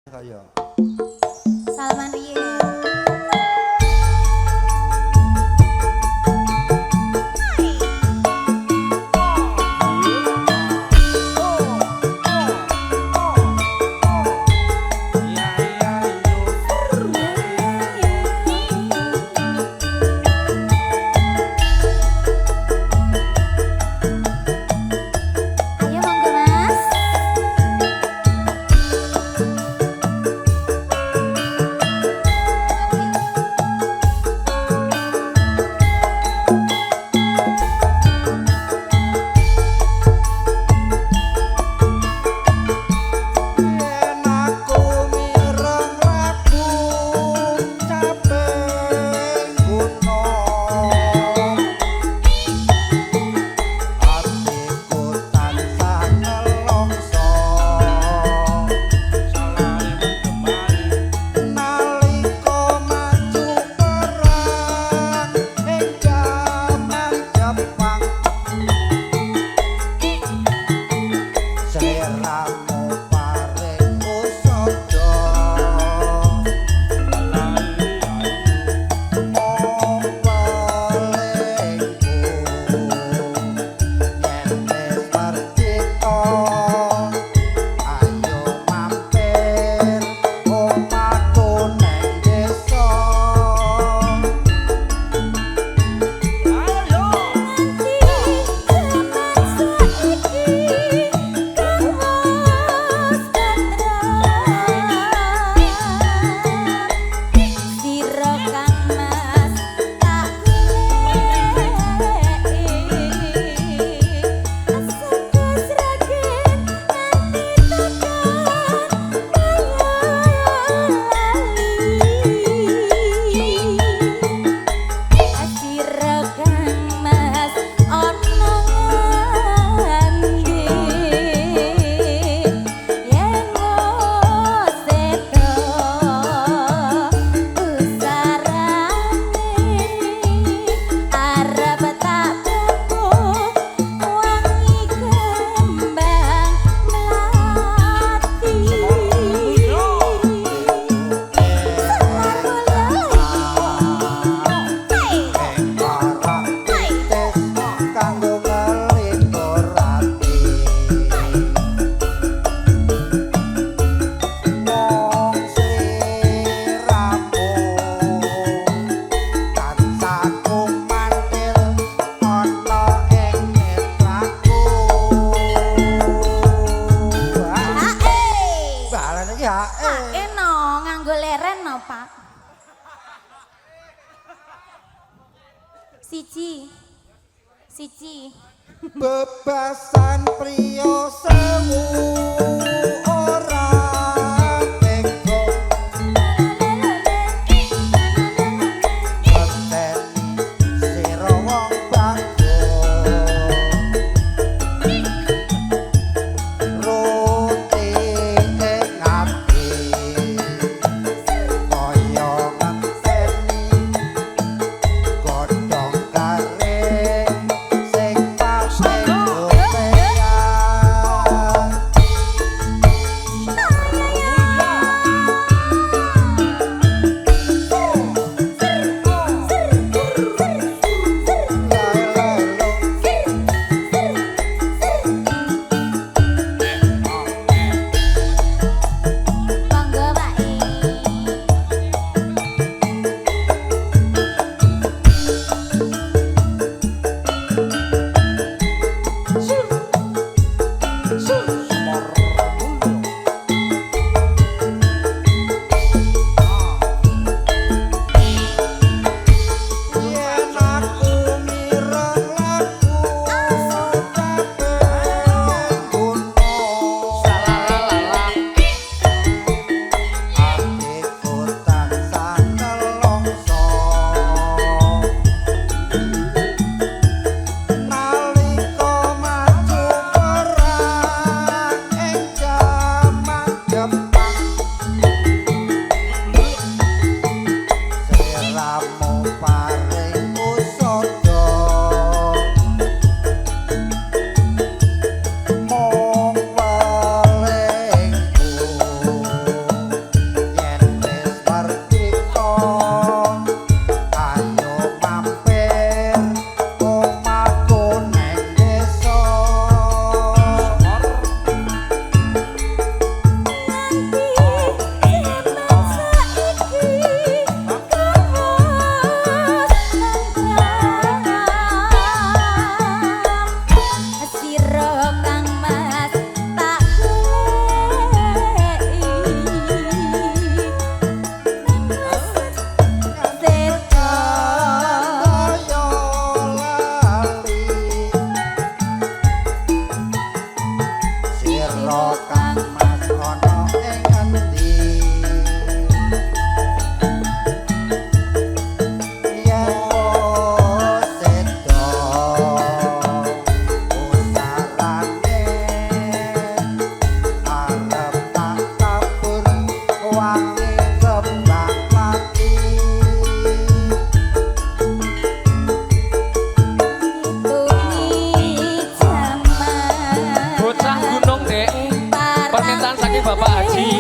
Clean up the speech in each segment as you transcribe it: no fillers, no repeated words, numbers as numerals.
Kaya. Salman riyen. Ayo monggo Mas. Yen aku mireng lagu caping gunung atiku tansah nelongso nalika maju perang ing jaman Jepang seliramu paring usada yen wis merdeka ayo mampir omahku neng desa kanggo ngelipur ati wong sliramu tansah kumantil ana ing netraku balane iki hae no nganggo leren no Pak. Siji. bebasan priya sewu ora tega ngenteni sira wong bagus roti ing ati kaya ngenteni godhong garing sing paling dopean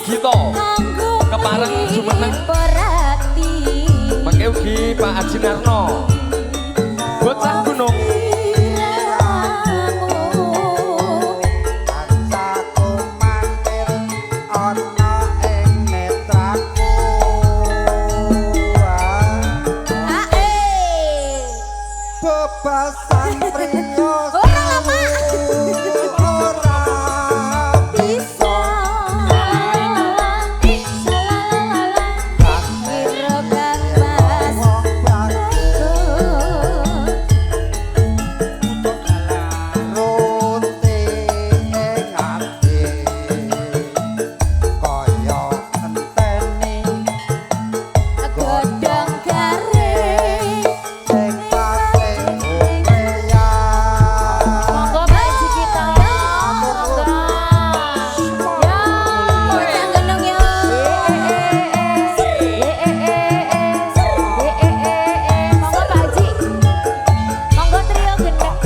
Gito kepareng Sumeneng mengke ugi Pak Haji Narno bocah gunung Kancaku mantir ana ing netraku bebasan priyo ora bisa wong runti ing ati kaya enteni Godhong garing sing pate upeya monggo Pak Haji kita ya monggo ya bocah gendong ya monggo Pak Haji monggo trio gendong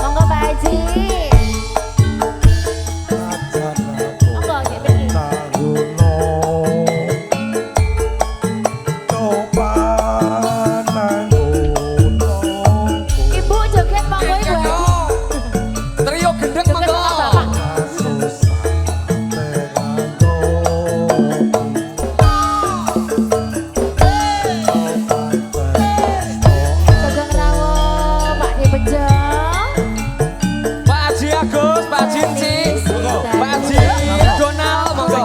monggo Pak Haji monggo Pak Haji monggo nggih pergi Ibu joget monggo Ibu trio gendeng joget monggo sama Bapak Sugeng rawuh Pak De Bejo Pak Haji Agus Pak Haji Enci Pak Haji Donald monggo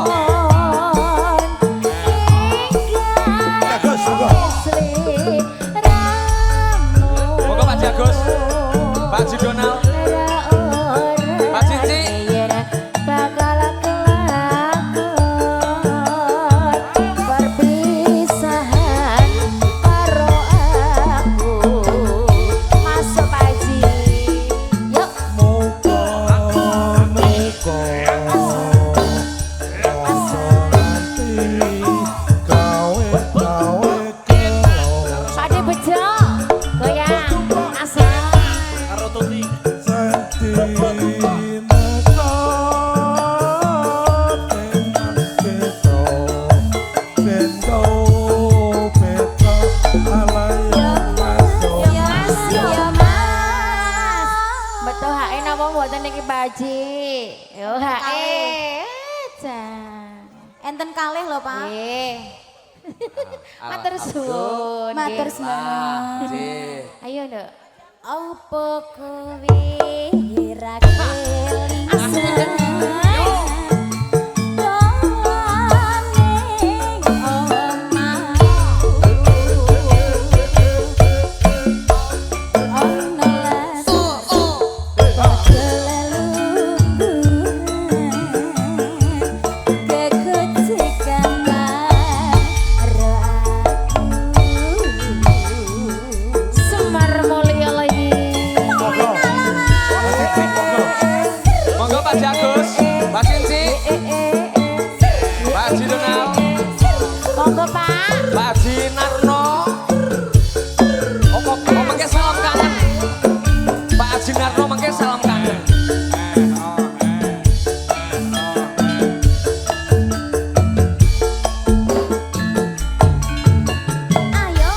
monggo Pak Haji Agus Pak Haji Donald Pak Haji Enci bakal kelakon perpisahan karo aku masuk Pak Haji yuk Pak De Bejo goyang asal ya mas betul hae napa mboten niki Pak Haji yo hae enten kalih lho Pak nggih matur suwun matur suwun ayo nduk opo kowe ra kelingan Semar Mulya lagi monggo Pak Haji Agus Pak Haji Enci Pak Haji Donald monggo Pak Pak Haji Narno oh mengke salam kangen Pak Haji Narno mengke salam kangen ayo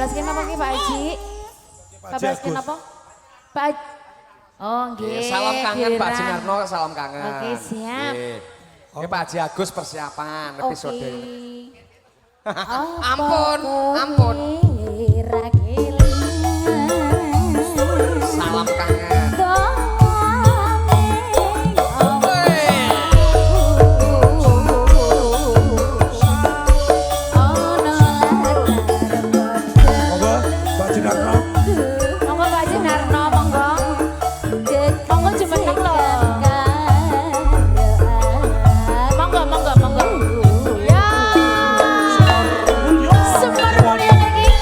Blaskin apa ki Pak Haji? Pak Blaskin apa? Pak Haji. Oh nggih. Salam kangen Pak giliran. Jinarno, salam kangen. Oke, siap. Nggih. Oke Pak Haji Agus persiapan episode Oke. ini. Ampun, ampun. Salam kangen. Monggo, Pak Jinarno. Monggo Pak Jinarno, monggo. Monggo jumeneng lho. Monggo. Ya. Semar mulia lagi.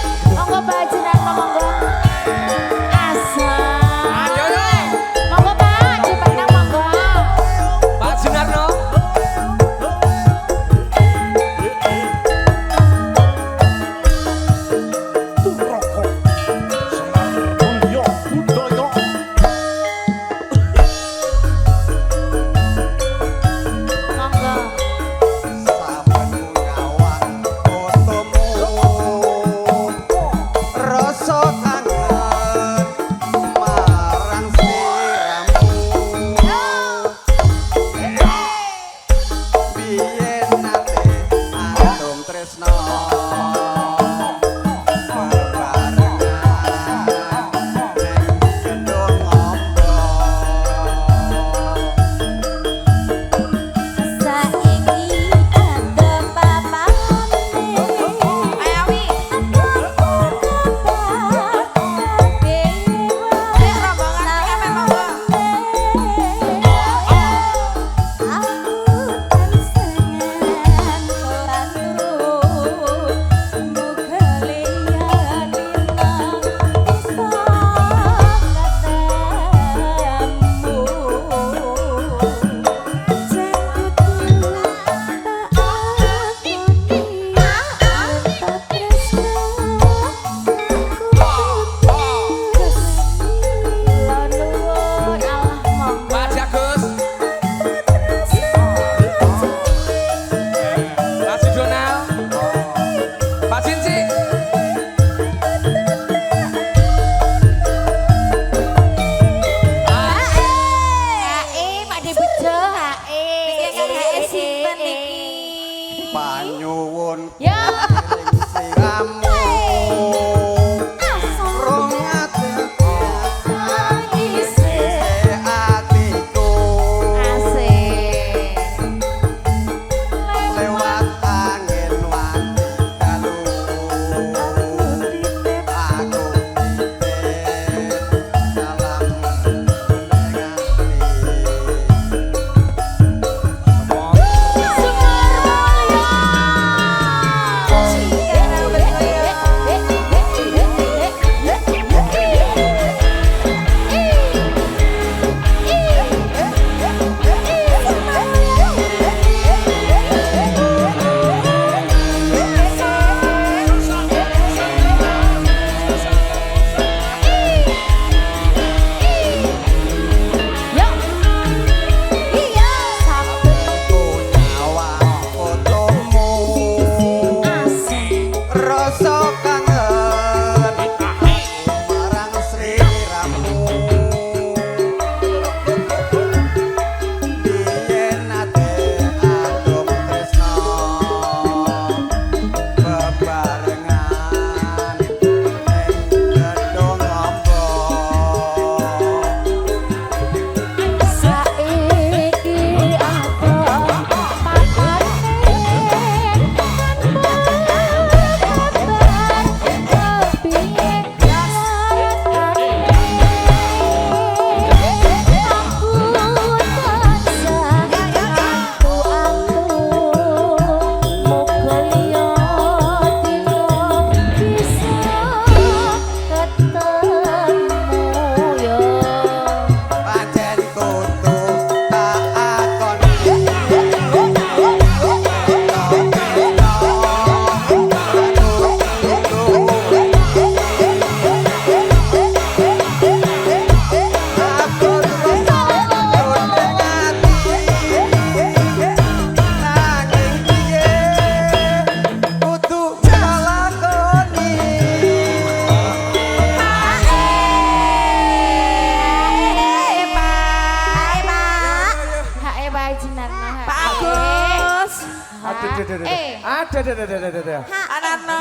Ada. Anana.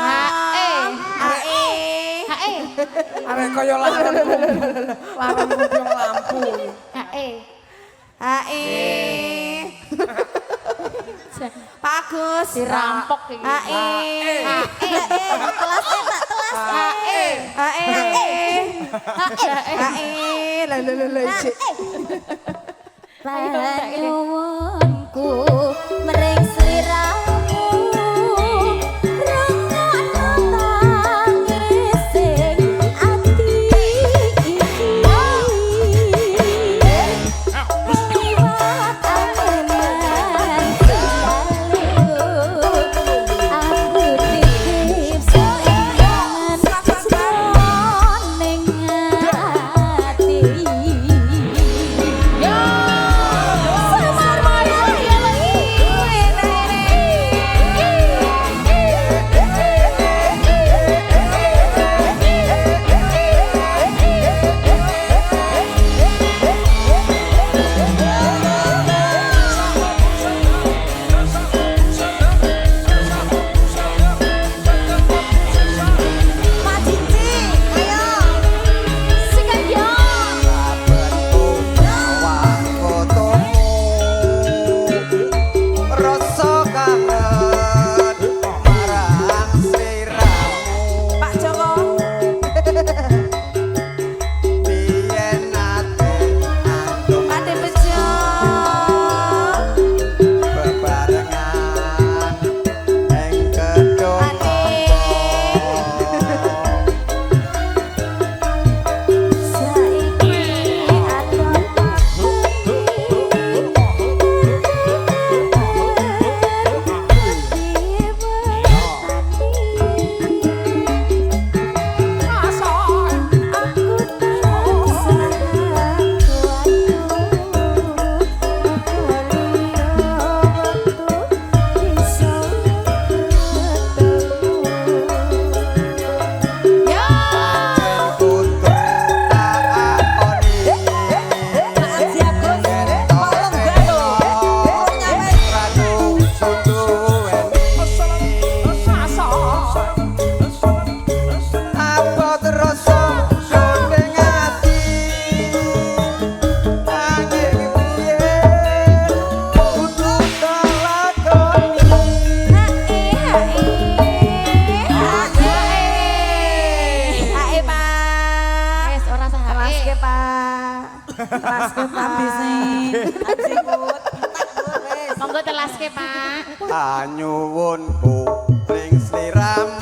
Hae. Hae. Arek kaya laron kumpul lampu. Hae. Bagus. Dirampok iki. Kelas enak, kelas. Panyuwunku mring sliramu rungokno tangising ati iki liwat angenan selalu aku titip sayangan ning ati yo Semar Maya ya lagi Pak Cici, ayo. Sikat yo Nyawang fotomu rasa kangen marang sliramu Pak Joko. biyen nate andung Ade Bejo. bebarengan ing gedung Ade. saiki aton putu takoni ratu sunduweni abot rasa ning ati angin biyen putu takoni Hae, Pak. Wes ora sah Kelas ke, hae. Pak. Kelas ke, Pak. Habis nih. Habis ikut. Monggo telaske, Pak. anyuwunku ring sliramu